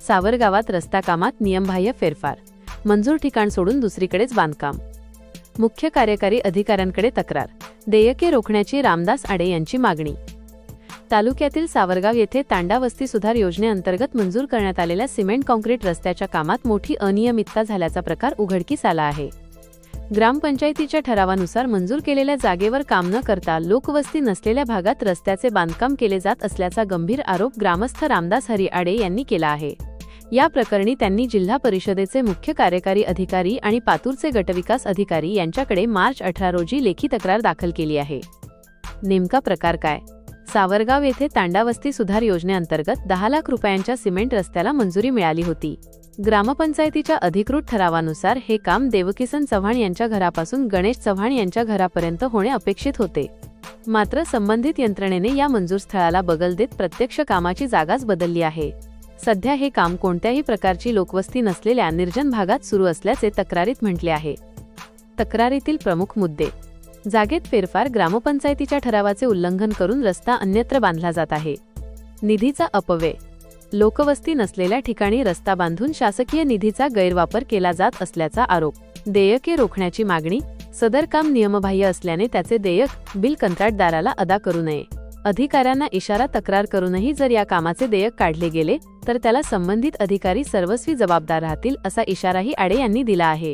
सावरगावात रस्ता कामात नियमबाह्य फेरफार, मंजूर ठिकाण सोडून दुसरीकडेच बांधकाम। मुख्य कार्यकारी अधिकाऱ्यांकडे तक्रार, देयके रोखण्याची रामदास आडे यांची मागणी। तालुक्यातील सावरगाव येथे तांडा वस्ती सुधार योजनेअंतर्गत मंजूर करण्यात आलेल्या सिमेंट काँक्रीट रस्त्याच्या कामात मोठी अनियमितता झाल्याचा प्रकार उघडकीस आला आहे। ग्रामपंचायतीच्या ठरावानुसार मंजूर केलेल्या जागेवर काम न करता लोकवस्ती नसलेल्या भागात रस्त्याचे बांधकाम केले जात असल्याचा गंभीर आरोप ग्रामस्थ रामदास हरी आडे यांनी केला आहे। या प्रकरणी त्यांनी जिल्हा परिषदेचे मुख्य कार्यकारी अधिकारी आणि पातूरचे गटविकास अधिकारी यांच्याकडे मार्च 18 रोजी लेखी तक्रार दाखल केली आहे। नेमका प्रकार काय? सावरगाव येथे तांडावस्ती सुधार योजनेअंतर्गत 10 लाख रुपयांच्या सिमेंट रस्त्याला मंजुरी मिळाली होती। ग्रामपंचायतीच्या अधिकृत ठरावानुसार हे काम देवकिसन चव्हाण यांच्या घरापासून गणेश चव्हाण यांच्या घरापर्यंत होणे अपेक्षित होते। मात्र संबंधित यंत्रणेने या मंजूर स्थळाला बगल देत प्रत्यक्ष कामाची जागाच बदलली आहे। सध्या हे काम कोणत्याही प्रकारची लोकवस्ती नसलेल्या निर्जन भागात सुरू असल्याचे तक्रारीत म्हटले आहे। तक्रारीतील प्रमुख मुद्दे: जागेत फेरफार, ग्रामपंचायतीच्या ठरावाचे उल्लंघन करून रस्ता अन्यत्र बांधला जात आहे। निधीचा अपव्यय, लोकवस्ती नसलेल्या ठिकाणी रस्ता बांधून शासकीय निधीचा गैरवापर केला जात असल्याचा आरोप। देयके रोखण्याची मागणी, सदर काम नियमबाह्य असल्याने त्याचे देयक बिल कंत्राटदाराला अदा करू नये। अधिकाऱ्यांना इशारा, तक्रार करूनही जर या कामाचे देयक काढले गेले तर त्याला संबंधित अधिकारी सर्वस्वी जबाबदार राहतील असा इशाराही आडे यांनी दिला आहे।